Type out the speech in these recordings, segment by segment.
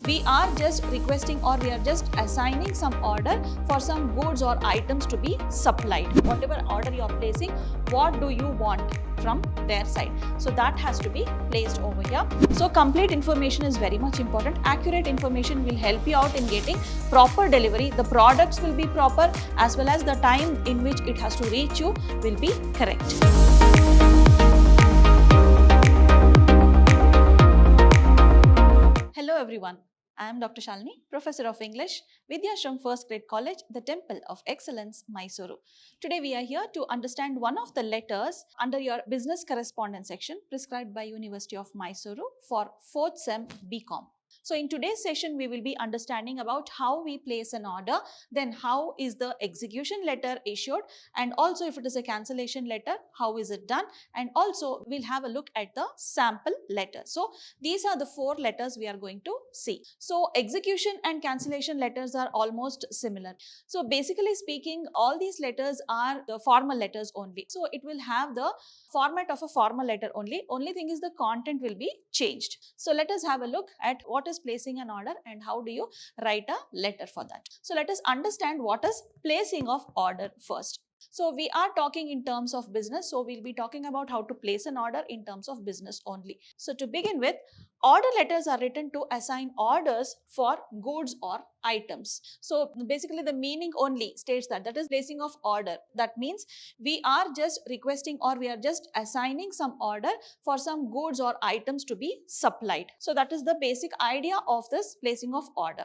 We are just requesting or we are just assigning some order for some goods or items to be supplied. Whatever order you are placing, what do you want from their side? So that has to be placed over here. So complete information is very much important. Accurate information will help you out in getting proper delivery. The products will be proper as well as the time in which it has to reach you will be correct. Hello everyone. I am Dr. Shalini, Professor of English, Vidhyaashram First Grade College, the Temple of Excellence, MYSURU. Today we are here to understand one of the letters under your Business Correspondence section prescribed by University of Mysuru for 4th Sem BCom. So in today's session, we will be understanding about how we place an order, then how is the execution letter issued, and also if it is a cancellation letter, how is it done, and also we'll have a look at the sample letter. So these are the 4 letters we are going to see. So execution and cancellation letters are almost similar. So basically speaking, all these letters are the formal letters only. So it will have the format of a formal letter only. Only thing is the content will be changed. So let us have a look at what is placing an order and how do you write a letter for that. So let us understand what is placing of order first. So we are talking in terms of business. So we'll be talking about how to place an order in terms of business only. So to begin with, order letters are written to assign orders for goods or items. So basically the meaning only states that is placing of order. That means we are just requesting or we are just assigning some order for some goods or items to be supplied. So that is the basic idea of this placing of order.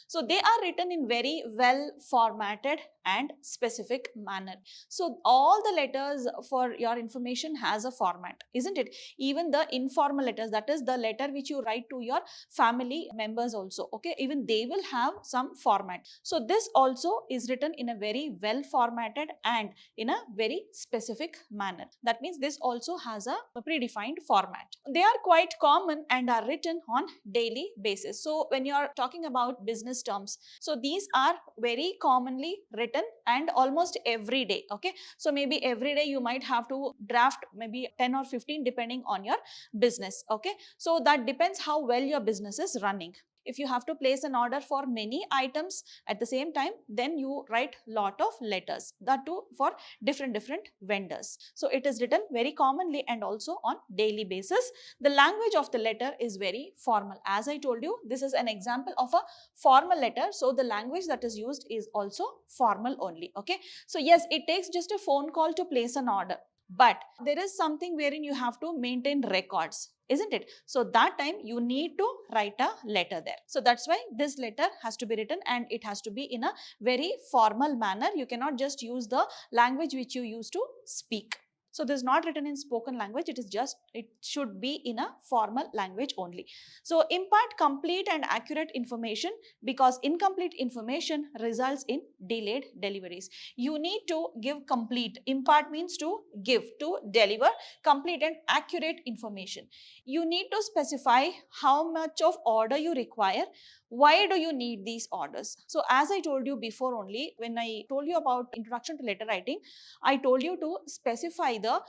So they are written in very well formatted and specific manner. So all the letters for your information has a format, isn't it? Even the informal letters, that is the letter which you write to your family members also, okay, even they will have some format. So this also is written in a very well formatted and in a very specific manner. That means this also has a predefined format. They are quite common and are written on daily basis. So when you are talking about business terms, so these are very commonly written and almost every day, okay. So maybe every day you might have to draft maybe 10 or 15 depending on your business, okay. So that depends how well your business is running. If you have to place an order for many items at the same time, then you write lot of letters, that too for different vendors. So it is written very commonly and also on daily basis. The language of the letter is very formal. As I told you, this is an example of a formal letter. So the language that is used is also formal only, okay. So yes, it takes just a phone call to place an order, but there is something wherein you have to maintain records, isn't it? So that time you need to write a letter there. So that's why this letter has to be written and it has to be in a very formal manner. You cannot just use the language which you used to speak. So this is not written in spoken language, it should be in a formal language only. So impart complete and accurate information, because incomplete information results in delayed deliveries. You need to give complete. Impart means to give, to deliver complete and accurate information. You need to specify how much of order you require. Why do you need these orders? So as I told you before only, when I told you about introduction to letter writing, I told you to specify the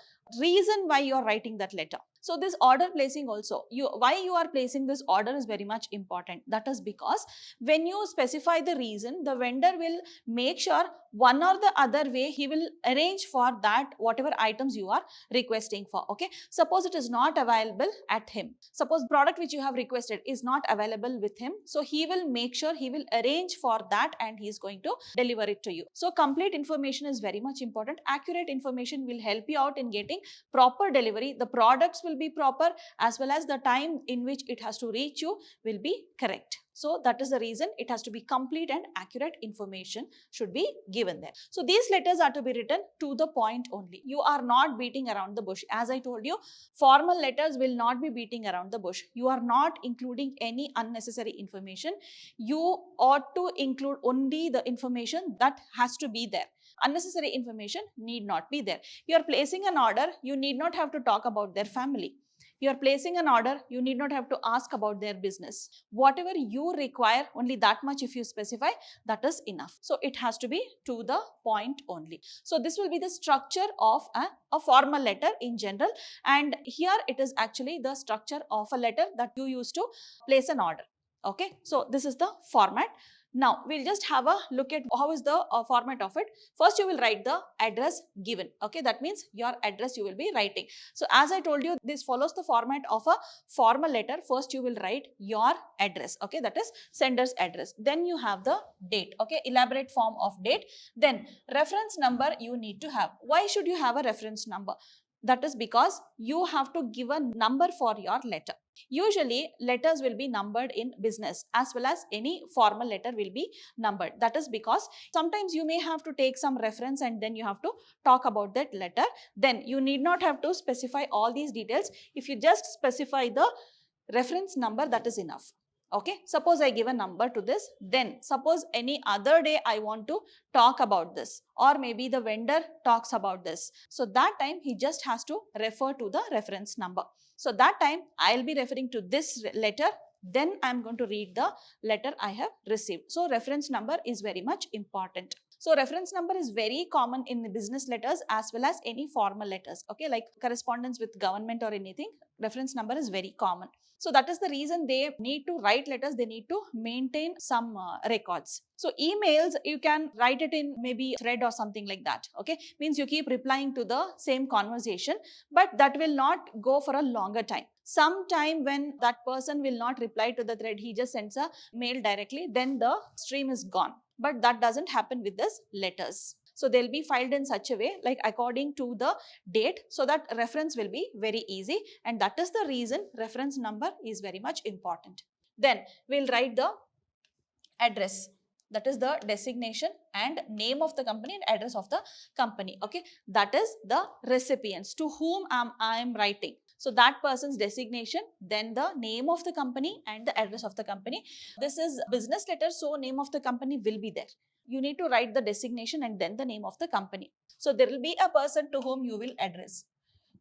reason why you are writing that letter. So this order placing also, why you are placing this order is very much important. That is because when you specify the reason, the vendor will make sure one or the other way he will arrange for that whatever items you are requesting for, okay. Suppose it is not available at him. Suppose product which you have requested is not available with him. So he will make sure he will arrange for that and he is going to deliver it to you. So complete information is very much important. Accurate information will help you out in getting proper delivery. The products will be proper as well as the time in which it has to reach you will be correct. So that is the reason it has to be complete and accurate information should be given there. So these letters are to be written to the point only. You are not beating around the bush. As I told you, formal letters will not be beating around the bush. You are not including any unnecessary information. You ought to include only the information that has to be there. Unnecessary information need not be there. You are placing an order, you need not have to talk about their family. You are placing an order, you need not have to ask about their business. Whatever you require, only that much if you specify, that is enough. So it has to be to the point only. So this will be the structure of a formal letter in general, and here it is actually the structure of a letter that you use to place an order. Okay, so this is the format. Now we'll just have a look at how is the format of it. First you will write the address given. Okay, that means your address you will be writing. So as I told you, this follows the format of a formal letter. First you will write your address. Okay, that is sender's address. Then you have the date. Okay, elaborate form of date. Then reference number you need to have. Why should you have a reference number? That is because you have to give a number for your letter. Usually letters will be numbered in business as well as any formal letter will be numbered. That is because sometimes you may have to take some reference and then you have to talk about that letter. Then you need not have to specify all these details. If you just specify the reference number, that is enough. Okay, suppose I give a number to this, then suppose any other day I want to talk about this, or maybe the vendor talks about this. So that time he just has to refer to the reference number. So that time I'll be referring to this letter, then I'm going to read the letter I have received. So reference number is very much important. So reference number is very common in the business letters as well as any formal letters. Okay, like correspondence with government or anything, reference number is very common. So that is the reason they need to write letters, they need to maintain some records. So emails, you can write it in maybe thread or something like that. Okay, means you keep replying to the same conversation, but that will not go for a longer time. Sometime when that person will not reply to the thread, he just sends a mail directly, then the stream is gone. But that doesn't happen with this letters. So they'll be filed in such a way like according to the date, so that reference will be very easy, and that is the reason reference number is very much important. Then we'll write the address. That is the designation and name of the company and address of the company. Okay, that is the recipients to whom I am writing. So that person's designation, then the name of the company and the address of the company. This is business letter, so name of the company will be there. You need to write the designation and then the name of the company. So there will be a person to whom you will address.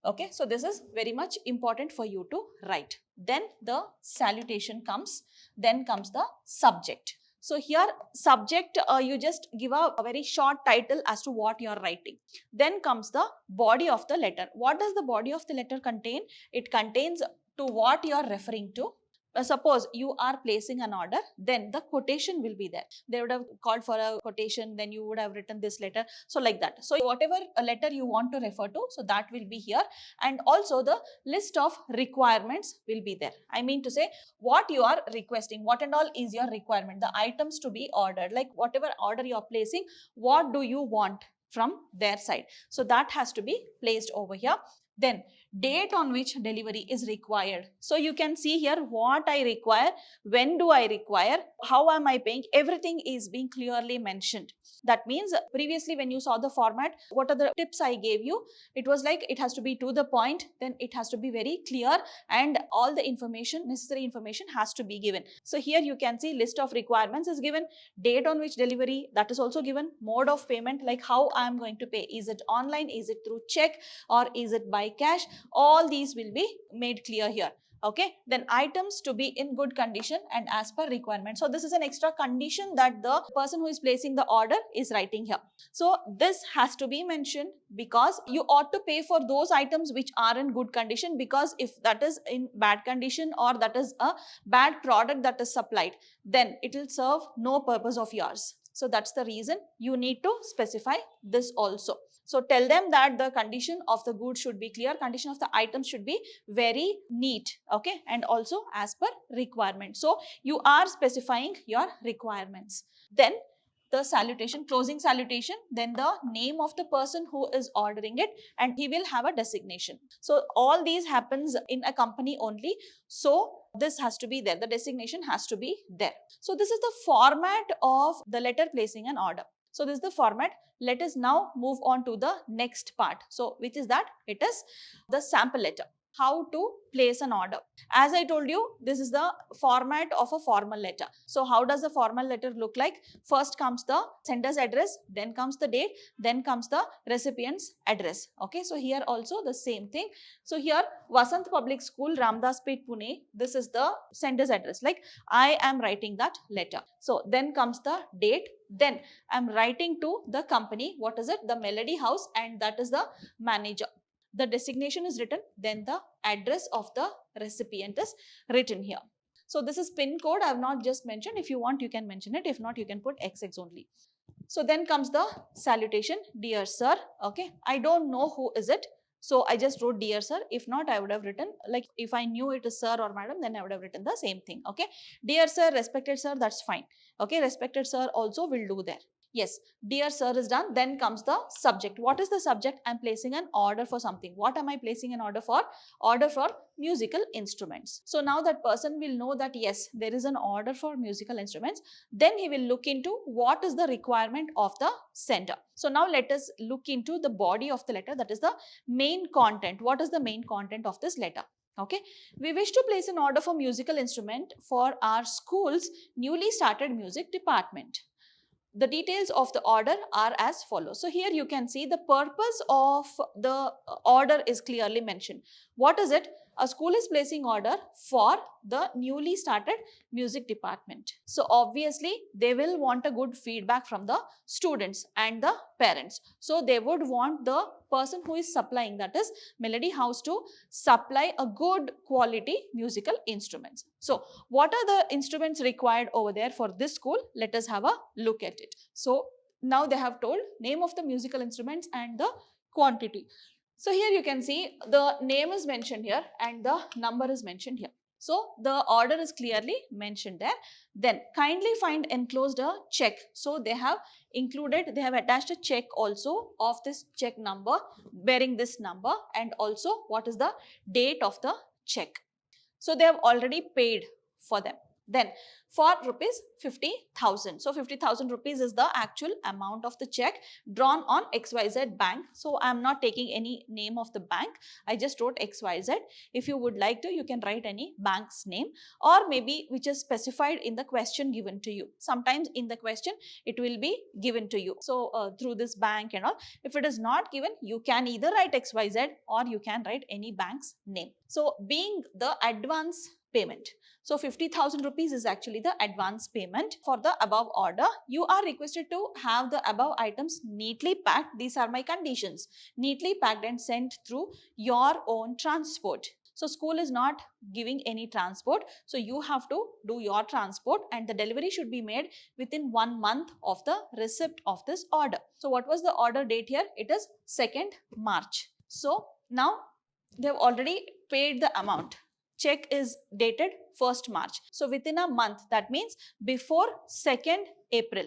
Okay, so this is very much important for you to write. Then the salutation comes, then comes the subject. So here subject, you just give a very short title as to what you are writing. Then comes the body of the letter. What does the body of the letter contain? It contains to what you are referring to. Suppose you are placing an order, then the quotation will be there. They would have called for a quotation, then you would have written this letter. So like that. So whatever a letter you want to refer to, so that will be here. And also the list of requirements will be there. I mean to say what you are requesting, what and all is your requirement, the items to be ordered, like whatever order you are placing, what do you want from their side. So that has to be placed over here. Then date on which delivery is required. So you can see here what I require, when do I require, how am I paying, everything is being clearly mentioned. That means previously when you saw the format, what are the tips I gave you? It was like it has to be to the point, then it has to be very clear, and all the information, necessary information has to be given. So here you can see list of requirements is given, date on which delivery, that is also given, mode of payment, like how I am going to pay, is it online, is it through check, or is it by cash. All these will be made clear here. Okay, then items to be in good condition and as per requirement. So this is an extra condition that the person who is placing the order is writing here. So this has to be mentioned because you ought to pay for those items which are in good condition, because if that is in bad condition or that is a bad product that is supplied, then it will serve no purpose of yours. So that's the reason you need to specify this also. So tell them that the condition of the goods should be clear, condition of the items should be very neat, okay, and also as per requirement. So you are specifying your requirements. Then the salutation, closing salutation, then the name of the person who is ordering it, and he will have a designation. So all these happens in a company only. So this has to be there, the designation has to be there. So this is the format of the letter placing an order. So this is the format. Let us now move on to the next part. So which is that? It is the sample letter. How to place an order. As I told you, this is the format of a formal letter. So how does the formal letter look like? First comes the sender's address, then comes the date, then comes the recipient's address. Okay, so here also the same thing. So here Vasant Public School, Ramdaspet, Pune, this is the sender's address. Like I am writing that letter. So then comes the date, then I am writing to the company. What is it? The Melody House, and that is the manager. The designation is written, then the address of the recipient is written here. So this is pin code. I have not just mentioned. If you want, you can mention it. If not, you can put XX only. So then comes the salutation, dear sir. Okay, I don't know who is it. So I just wrote dear sir. If not, I would have written, like if I knew it is sir or madam, then I would have written the same thing. Okay, dear sir, respected sir, that's fine. Okay, respected sir also will do there. Yes, dear sir is done. Then comes the subject. What is the subject? I'm placing an order for something. What am I placing an order for? Order for musical instruments. So now that person will know that yes, there is an order for musical instruments. Then he will look into what is the requirement of the sender. So now let us look into the body of the letter, that is the main content. What is the main content of this letter? Okay, we wish to place an order for musical instrument for our school's newly started music department. The details of the order are as follows. So here you can see the purpose of the order is clearly mentioned. What is it? A school is placing order for the newly started music department. So obviously they will want a good feedback from the students and the parents. So they would want the person who is supplying, that is Melody House, to supply a good quality musical instruments. So what are the instruments required over there for this school? Let us have a look at it. So now they have told name of the musical instruments and the quantity. So here you can see the name is mentioned here and the number is mentioned here. So the order is clearly mentioned there. Then kindly find enclosed a check. So they have included, they have attached a check also of this check number bearing this number, and also what is the date of the check. So they have already paid for them. Then for rupees 50,000. So 50,000 rupees is the actual amount of the check drawn on XYZ bank. So I am not taking any name of the bank. I just wrote XYZ. If you would like to, you can write any bank's name, or maybe which is specified in the question given to you. Sometimes in the question it will be given to you. So through this bank and all. If it is not given, you can either write XYZ or you can write any bank's name. So being the advance payment. So 50,000 rupees is actually the advance payment for the above order. You are requested to have the above items neatly packed. These are my conditions. Neatly packed and sent through your own transport. So school is not giving any transport. So you have to do your transport, and the delivery should be made within 1 month of the receipt of this order. So what was the order date here? It is 2nd March. So now they have already paid the amount. Check is dated 1st March. So within a month, that means before 2nd April,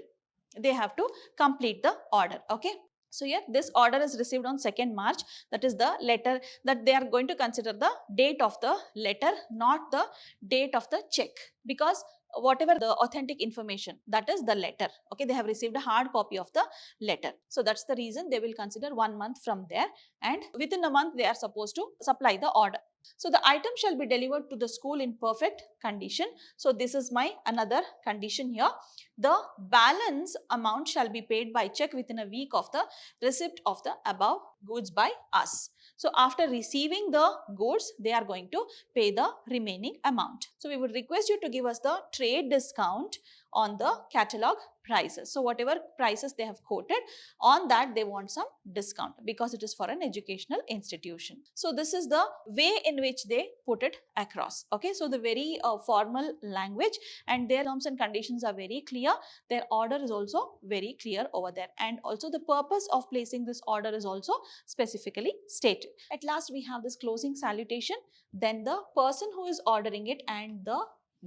they have to complete the order. Okay. So here this order is received on 2nd March. That is the letter that they are going to consider the date of the letter, not the date of the check, because whatever the authentic information, that is the letter. Okay, they have received a hard copy of the letter. So that's the reason they will consider 1 month from there, and within a month they are supposed to supply the order. So the item shall be delivered to the school in perfect condition. So this is my another condition here. The balance amount shall be paid by check within a week of the receipt of the above goods by us. So after receiving the goods, they are going to pay the remaining amount. So we would request you to give us the trade discount on the catalog prices. So whatever prices they have quoted, on that they want some discount because it is for an educational institution. So this is the way in which they put it across. Okay, so the very formal language, and their terms and conditions are very clear. Their order is also very clear over there, and also the purpose of placing this order is also specifically stated. At last we have this closing salutation, then the person who is ordering it and the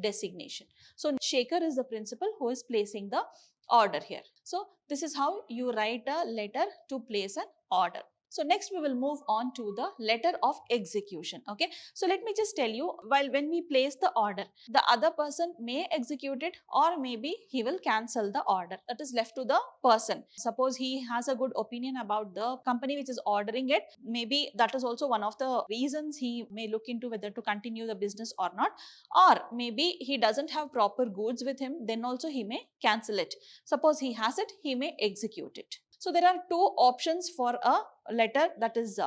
designation. So Shekhar is the principal who is placing the order here. So this is how you write a letter to place an order. So next we will move on to the letter of execution. Okay, so let me just tell you, while when we place the order, the other person may execute it, or maybe he will cancel the order. That is left to the person. Suppose he has a good opinion about the company which is ordering it, maybe that is also one of the reasons he may look into whether to continue the business or not, or maybe he doesn't have proper goods with him, then also he may cancel it. Suppose he has it, he may execute it. So there are two options for a letter, that is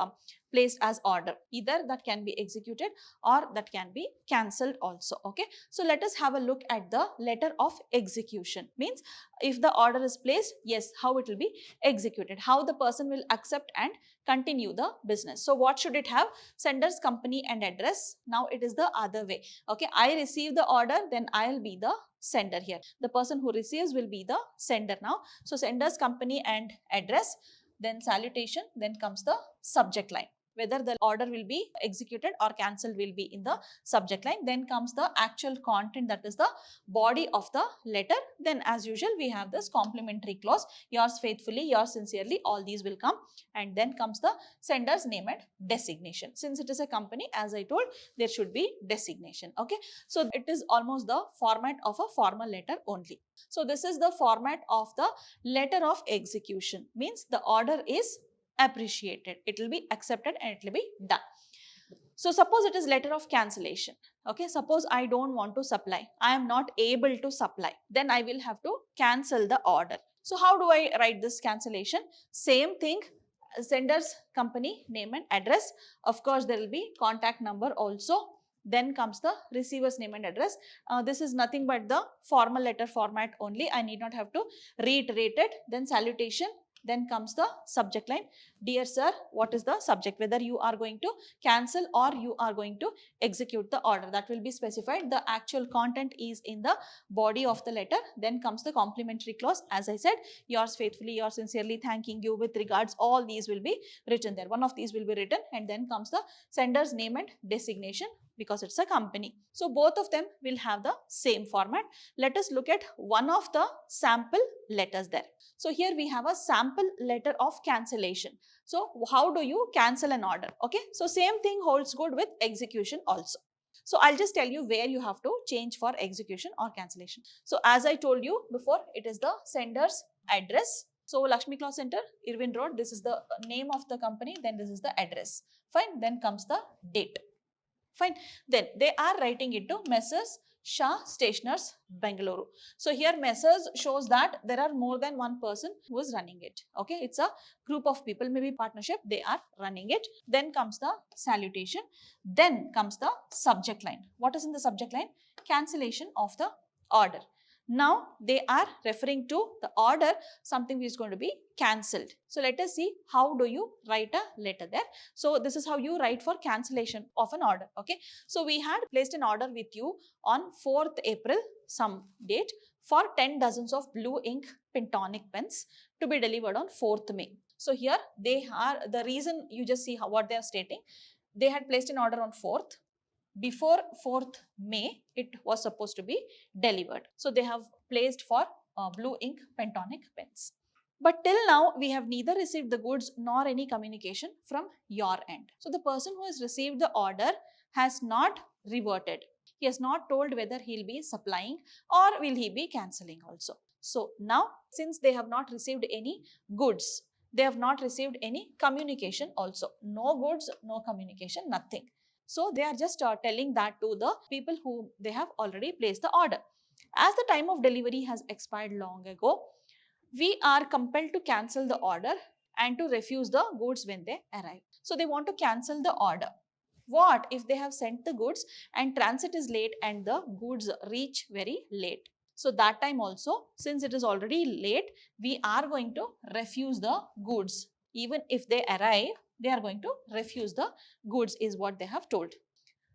placed as order. Either that can be executed or that can be cancelled also. Okay, so let us have a look at the letter of execution. Means if the order is placed, yes, how it will be executed, how the person will accept and continue the business. So what should it have? Sender's company and address. Now it is the other way. Okay, I receive the order, then I'll be the sender here. The person who receives will be the sender now. So sender's company and address, then salutation, then comes the subject line. Whether the order will be executed or cancelled will be in the subject line. Then comes the actual content, that is the body of the letter. Then as usual we have this complimentary clause, yours faithfully, yours sincerely, all these will come. And then comes the sender's name and designation. Since it is a company, as I told, there should be designation. Okay, so it is almost the format of a formal letter only. So this is the format of the letter of execution. Means the order is appreciated, it will be accepted and it will be done. So suppose it is letter of cancellation. Okay, suppose I don't want to supply, I am not able to supply, then I will have to cancel the order. So how do I write this cancellation? Same thing, sender's company name and address. Of course there will be contact number also. Then comes the receiver's name and address. This is nothing but the formal letter format only, I need not have to reiterate it. Then salutation. Then comes the subject line. Dear sir, what is the subject? Whether you are going to cancel or you are going to execute the order, that will be specified. The actual content is in the body of the letter. Then comes the complimentary clause. As I said, yours faithfully, yours sincerely, thanking you, with regards, all these will be written there. One of these will be written. And then comes the sender's name and designation, because it's a company. So both of them will have the same format. Let us look at one of the sample letters there. So here we have a sample letter of cancellation. So how do you cancel an order? Okay, so same thing holds good with execution also. So I'll just tell you where you have to change for execution or cancellation. So as I told you before, it is the sender's address. So Lakshmi Cloth Center, Irvin Road, this is the name of the company, then this is the address. Fine, then comes the date. Fine, then they are writing it to Messrs. Shah Stationers, Bengaluru. So here Messrs shows that there are more than one person who is running it. Okay, it's a group of people, maybe partnership, they are running it. Then comes the salutation. Then comes the subject line. What is in the subject line? Cancellation of the order. Now they are referring to the order, something which is going to be cancelled. So let us see how do you write a letter there. So this is how you write for cancellation of an order. Okay, so we had placed an order with you on 4th April some date for 10 dozens of blue ink Pintonic pens to be delivered on 4th May. So here they are, the reason, you just see what they are stating. They had placed an order on 4th. Before 4th May, it was supposed to be delivered. So they have placed for blue ink Pintonic pens. But till now, we have neither received the goods nor any communication from your end. So the person who has received the order has not reverted. He has not told whether he will be supplying or will he be cancelling also. So now, since they have not received any goods, they have not received any communication also. No goods, no communication, nothing. So they are just telling that to the people who they have already placed the order. As the time of delivery has expired long ago, we are compelled to cancel the order and to refuse the goods when they arrive. So they want to cancel the order. What if they have sent the goods and transit is late and the goods reach very late? So that time also, since it is already late, we are going to refuse the goods. Even if they arrive, they are going to refuse the goods is what they have told.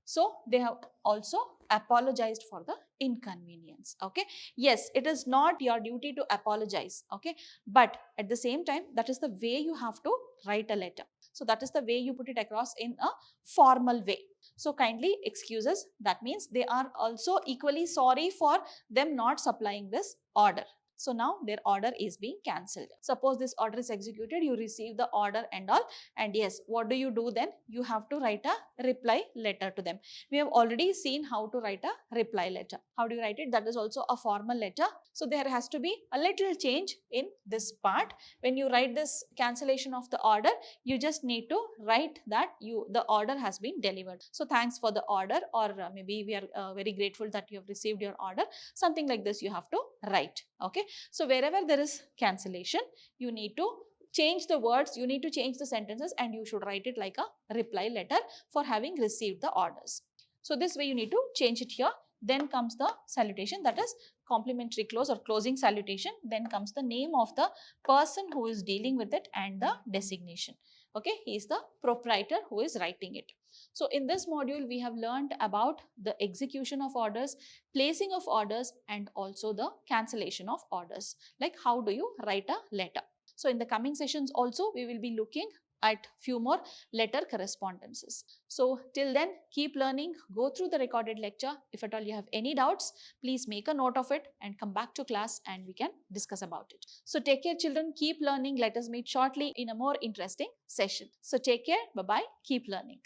So they have also apologized for the inconvenience. Okay, yes, it is not your duty to apologize. Okay, but at the same time, that is the way you have to write a letter. So that is the way you put it across in a formal way. So kindly excuse us. That means they are also equally sorry for them not supplying this order. So now their order is being cancelled. Suppose this order is executed, you receive the order and all, and yes, what do you do then? You have to write a reply letter to them. We have already seen how to write a reply letter. How do you write it? That is also a formal letter. So there has to be a little change in this part. When you write this cancellation of the order, you just need to write that the order has been delivered. So thanks for the order, or maybe we are very grateful that you have received your order. Something like this you have to write. Okay. So wherever there is cancellation, you need to change the words, you need to change the sentences, and you should write it like a reply letter for having received the orders. So this way you need to change it here. Then comes the salutation, that is complimentary close or closing salutation. Then comes the name of the person who is dealing with it and the designation. Okay, he is the proprietor who is writing it. So in this module, we have learned about the execution of orders, placing of orders, and also the cancellation of orders. Like how do you write a letter? So in the coming sessions also, we will be looking at few more letter correspondences. So till then, keep learning, go through the recorded lecture. If at all you have any doubts, please make a note of it and come back to class and we can discuss about it. So take care children, keep learning. Let us meet shortly in a more interesting session. So take care, bye-bye, keep learning.